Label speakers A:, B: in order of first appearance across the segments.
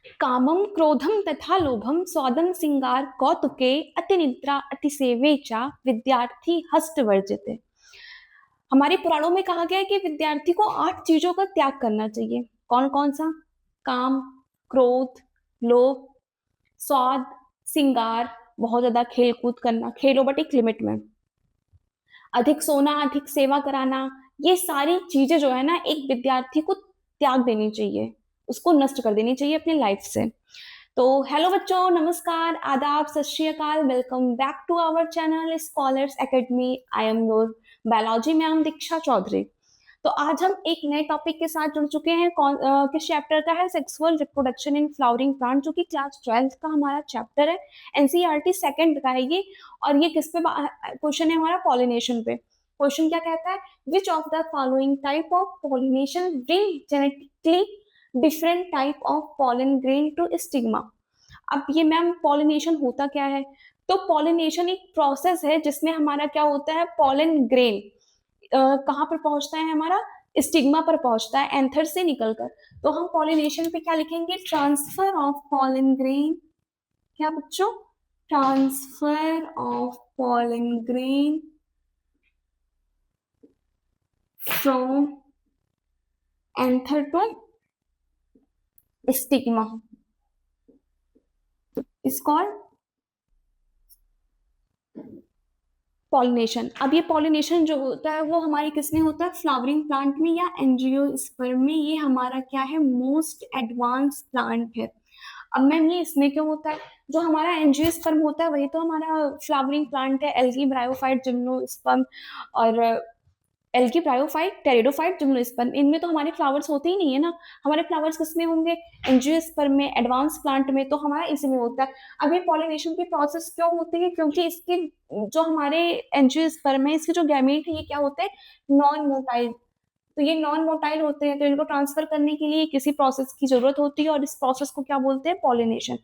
A: कामं क्रोधं तथा लोभं स्वादं सिंगार कौतुके अतिनिद्रा अतिसेवे च विद्यार्थी हस्तवर्जिते। हमारे पुराणों में कहा गया है कि विद्यार्थी को 8 चीजों का त्याग करना चाहिए। कौन कौन सा? काम, क्रोध, लोभ, स्वाद, सिंगार, बहुत ज्यादा खेल कूद करना, खेलो बट एक लिमिट में, अधिक सोना, अधिक सेवा कराना। ये सारी चीजें जो है ना, एक विद्यार्थी को त्याग देनी चाहिए, उसको नष्ट कर देनी चाहिए अपनी लाइफ से। तो हेलो बच्चों, नमस्कार, आदाब, Sat Sri Akal, welcome back to our channel Scholars Academy. I am your biology ma'am Diksha Chaudhary. तो आज हम एक नए टॉपिक के साथ जुड़ चुके हैं। किस चैप्टर का है? Sexual reproduction in flowering plant, जो कि क्लास 12th का हमारा चैप्टर है। एनसीईआरटी सेकंड का है ये। और ये किस पे क्वेश्चन है हमारा? पॉलिनेशन पे। क्वेश्चन क्या कहता है? Which of the following type of pollination bring genetically different type of pollen grain to stigma. अब ये मैम पॉलिनेशन होता क्या है? तो पॉलिनेशन एक प्रोसेस है जिसमें हमारा क्या होता है, पॉलन ग्रेन कहाँ पर पहुंचता है हमारा? स्टिग्मा पर पहुंचता है एंथर से निकलकर। तो हम पॉलिनेशन पे क्या लिखेंगे? Transfer of pollen grain. क्या बच्चों? Transfer of pollen grain from anther to stigma is called pollination. अब ये पॉलिनेशन जो होता है वो हमारी किसमें होता है? फ्लावरिंग प्लांट में या एंजियोस्पर्म में। ये हमारा क्या है? मोस्ट एडवांस प्लांट है। अब मैम ये इसमें क्यों होता है? जो हमारा एंजियोस्पर्म होता है वही तो हमारा फ्लावरिंग प्लांट है। एल्गी ब्रायोफाइट जिम्नोस्पर्म और एल्गी ब्रायोफाइट टेरिडोफाइट जिम्नोस्पर्म, इनमें तो हमारे फ्लावर्स होते ही नहीं है ना। हमारे फ्लावर्स किसमें होंगे? एंजियोस्पर्म में, एडवांस प्लांट में, तो हमारा इसी में होता है। अब ये पॉलिनेशन की प्रोसेस क्यों होती है? क्योंकि इसके जो हमारे एंजियोस्पर्म है, इसके जो गैमेट है, ये क्या होते हैं? Non motile. तो ये नॉन मोटाइल होते हैं, तो इनको ट्रांसफर करने के लिए किसी प्रोसेस की जरूरत होती है, और इस प्रोसेस को क्या बोलते हैं? पॉलिनेशन।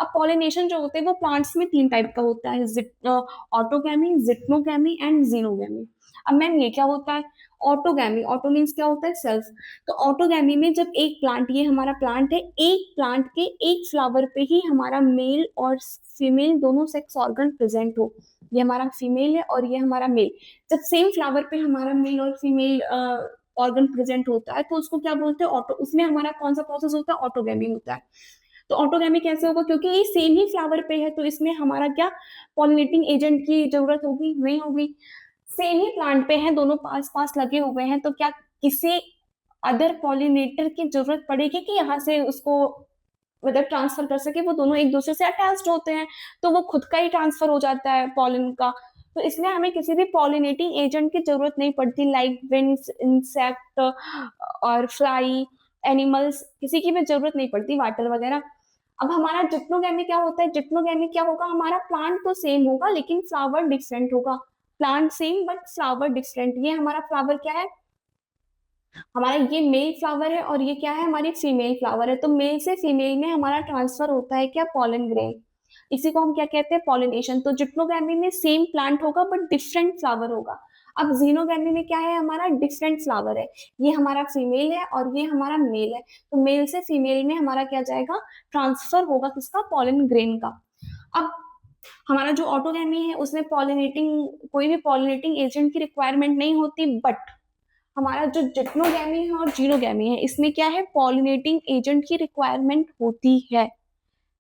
A: अब पॉलिनेशन जो होते हैं वो प्लांट्स में 3 टाइप का होता है, ऑटोगैमी, जिट्नोगैमी एंड जीनोगैमी। अब मैम ये क्या होता है? ऑटोगैमी, ऑटो मीन्स क्या होता है? सेल्फ। तो ऑटोगैमी में जब एक प्लांट, ये हमारा प्लांट है, एक प्लांट के एक फ्लावर पे ही हमारा मेल और फीमेल दोनों सेक्स ऑर्गन प्रेजेंट हो। ये हमारा फीमेल है और ये हमारा मेल। जब सेम फ्लावर पे हमारा मेल और फीमेल ऑर्गन प्रेजेंट होता है तो उसको क्या बोलते हैं? ऑटो। उसमें हमारा कौन सा प्रोसेस होता है? ऑटोगैमी होता है। तो ऑटोगैमी कैसे होगा? क्योंकि ये सेम ही फ्लावर पे है, तो इसमें हमारा क्या पॉलिनेटिंग एजेंट की जरूरत होगी? नहीं होगी। सेम ही प्लांट पे है, दोनों पास पास लगे हुए हैं, तो क्या किसी अदर पॉलिनेटर की जरूरत पड़ेगी कि यहाँ से उसको मतलब ट्रांसफर कर सके? वो दोनों एक दूसरे से अटैच्ड होते हैं, तो वो खुद का ही ट्रांसफर हो जाता है पॉलिन का। तो इसलिए हमें किसी भी पॉलिनेटिंग एजेंट की जरूरत नहीं पड़ती, लाइक विंड्स, इंसेक्ट और फ्लाई, एनिमल्स, किसी की भी जरूरत नहीं पड़ती, वाटर वगैरह। अब हमारा जिप्नोगैमी क्या होता है? जिप्नोगैमी क्या होगा? हमारा प्लांट तो सेम होगा लेकिन फ्लावर डिफरेंट होगा। Plant same but flower different. ये हमारा फ्लावर क्या है? हमारा ये मेल फ्लावर है और ये क्या है? हमारी फीमेल फ्लावर है। तो मेल से फीमेल में हमारा ट्रांसफर होता है क्या? Pollen grain. इसी को हम क्या कहते हैं? पॉलिनेशन। तो जिप्नोगैमी में सेम प्लांट होगा बट डिफरेंट फ्लावर होगा। अब जीनोगैमी में क्या है? हमारा डिफरेंट फ्लावर है। ये हमारा फीमेल है और ये हमारा मेल है। तो मेल से फीमेल में हमारा क्या जाएगा? ट्रांसफर होगा किसका? पॉलन ग्रेन का। अब हमारा जो ऑटोगैमी है उसमें पॉलिनेटिंग, कोई भी पॉलिनेटिंग एजेंट की रिक्वायरमेंट नहीं होती, बट हमारा जो जिप्नोगैमी है और जीनोगैमी है, इसमें क्या है? पॉलिनेटिंग एजेंट की रिक्वायरमेंट होती है,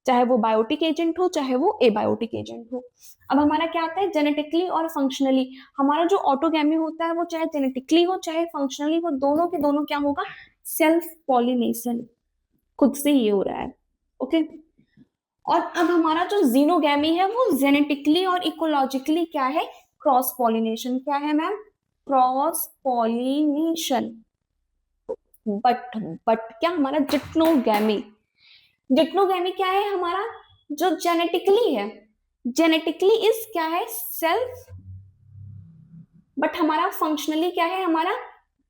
A: चाहे वो बायोटिक एजेंट हो चाहे वो एबायोटिक एजेंट हो। अब हमारा क्या आता है? जेनेटिकली और फंक्शनली। हमारा जो ऑटोगैमी होता है वो चाहे जेनेटिकली हो चाहे फंक्शनली हो, दोनों के दोनों क्या होगा? सेल्फ पॉलिनेशन, खुद से ये हो रहा है। ओके। और अब हमारा जो जीनोगैमी है वो जेनेटिकली और इकोलॉजिकली क्या है? Cross pollination. क्या है ma'am? Cross pollination. But but क्या हमारा जिट्नोगैमी, जिट्नोगैमी क्या है हमारा? जो जेनेटिकली है, जेनेटिकली इज क्या है? सेल्फ। बट हमारा फंक्शनली क्या है? हमारा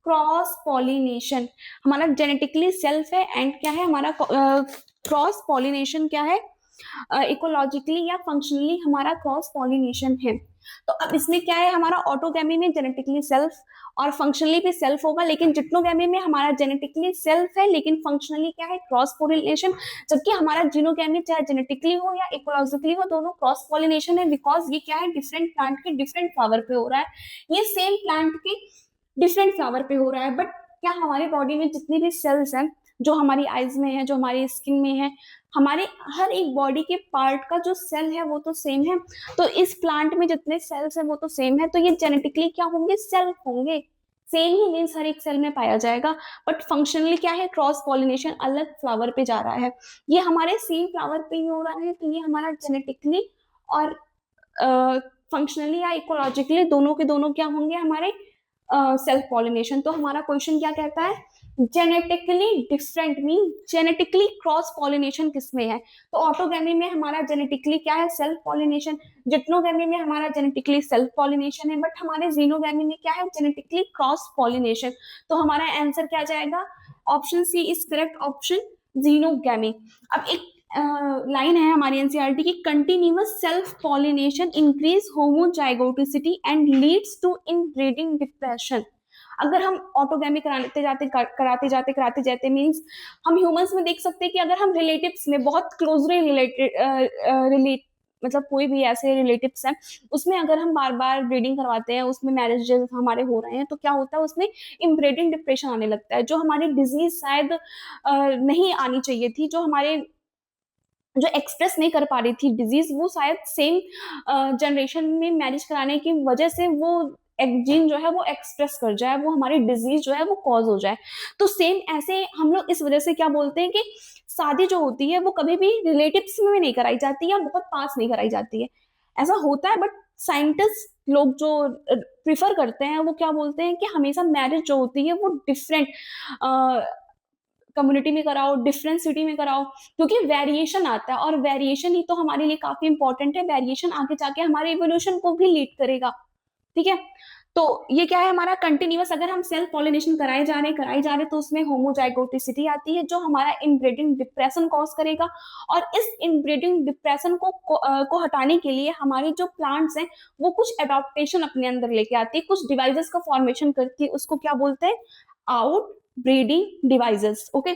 A: क्रॉस पॉलिनेशन। हमारा जेनेटिकली सेल्फ है एंड क्या है हमारा? क्रॉस पॉलिनेशन क्या है? इकोलॉजिकली या फंक्शनली हमारा क्रॉस पॉलिनेशन है। तो अब इसमें क्या है, हमारा ऑटोगैमी में जेनेटिकली सेल्फ और फंक्शनली भी सेल्फ होगा, लेकिन जिट्नोगैमी में हमारा जेनेटिकली सेल्फ है लेकिन फंक्शनली क्या है, क्रॉस पॉलिनेशन। जबकि हमारा जीनोगैमी चाहे जेनेटिकली हो या इकोलॉजिकली हो, दोनों क्रॉस पॉलिनेशन है, बिकॉज ये क्या है, डिफरेंट प्लांट के डिफरेंट फ्लावर पे हो रहा है, ये सेम प्लांट के डिफरेंट फ्लावर पे हो रहा है। बट क्या हमारे बॉडी में जितनी भी सेल्स हैं, जो हमारी आईज में है, जो हमारी स्किन में है, हमारे हर एक बॉडी के पार्ट का जो सेल है वो तो सेम है। तो इस प्लांट में जितने सेल्स हैं वो तो सेम है, तो ये जेनेटिकली क्या होंगे, सेल्फ होंगे। सेम ही मीन्स हर एक सेल में पाया जाएगा। बट फंक्शनली क्या है, क्रॉस पॉलिनेशन, अलग फ्लावर पे जा रहा है। ये हमारे सेम फ्लावर पे ही हो रहा है, तो ये हमारा जेनेटिकली और फंक्शनली या इकोलॉजिकली दोनों के दोनों क्या होंगे, हमारे सेल्फ पॉलिनेशन। तो हमारा क्वेश्चन क्या कहता है, genetically different mean genetically cross pollination किसमें है। तो ऑटोगैमी में हमारा जेनेटिकली क्या है, सेल्फ पॉलिनेशन। जिट्नोगैमी में हमारा जेनेटिकली सेल्फ पॉलिनेशन है, बट हमारे जीनोगैमी में क्या है, जेनेटिकली क्रॉस पॉलिनेशन। तो हमारा आंसर क्या जाएगा, option C is correct, option geitonogamy. अब एक लाइन है हमारी एनसीईआरटी की, continuous self pollination increase homozygosity and leads to inbreeding depression. अगर हम ऑटोगैमी कराते जाते मीन्स हम ह्यूमंस में देख सकते हैं कि अगर हम रिलेटिव्स में बहुत क्लोजली रिलेट मतलब कोई भी ऐसे रिलेटिव्स हैं, उसमें अगर हम बार बार ब्रीडिंग करवाते हैं, उसमें मैरिजेस हमारे हो रहे हैं, तो क्या होता है, उसमें इनब्रीडिंग डिप्रेशन आने लगता है। जो हमारी डिजीज शायद नहीं आनी चाहिए थी, जो हमारे जो एक्सप्रेस नहीं कर पा रही थी डिजीज, वो शायद सेम जनरेशन में मैरिज कराने की वजह से वो एक जीन जो है वो एक्सप्रेस कर जाए, वो हमारी डिजीज जो है वो कॉज हो जाए। तो सेम ऐसे हम लोग इस वजह से क्या बोलते हैं कि शादी जो होती है वो कभी भी रिलेटिव्स में नहीं कराई जाती या बहुत पास नहीं कराई जाती है। ऐसा होता है, बट साइंटिस्ट लोग जो प्रिफर करते हैं वो क्या बोलते हैं कि हमेशा मैरिज जो होती है वो डिफरेंट कम्युनिटी में कराओ, डिफरेंट सिटी में कराओ, क्योंकि वेरिएशन आता है और वेरिएशन ही तो हमारे लिए काफी इंपॉर्टेंट है। वेरिएशन आगे जाके हमारे इवोल्यूशन को भी लीड करेगा। ठीक है, तो ये क्या है, हमारा कंटिन्यूअस अगर हम सेल्फ पॉलिनेशन कराए जा रहे तो उसमें होमोजाइगोटिसिटी आती है, जो हमारा इनब्रीडिंग डिप्रेशन कॉज करेगा। और इस इनब्रीडिंग डिप्रेशन को हटाने के लिए हमारे जो प्लांट्स हैं वो कुछ एडॉप्टेशन अपने अंदर लेके आती है, कुछ डिवाइसेस का फॉर्मेशन करती है, उसको क्या बोलते हैं, आउट ब्रीडिंग डिवाइसेस। ओके,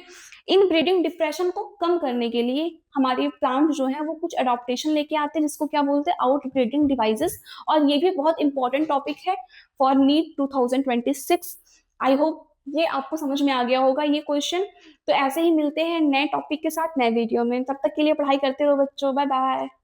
A: इन ब्रीडिंग डिप्रेशन को कम करने के लिए हमारे प्लांट जो है वो कुछ एडॉप्टेशन लेके आते हैं, जिसको क्या बोलते हैं, आउट ब्रीडिंग डिवाइसेस। और ये भी बहुत इंपॉर्टेंट टॉपिक है फॉर नीट 2026। आई होप ये आपको समझ में आ गया होगा ये क्वेश्चन। तो ऐसे ही मिलते हैं नए टॉपिक के साथ नए वीडियो में, तब तक के लिए पढ़ाई करते रहो बच्चों, बाय बाय।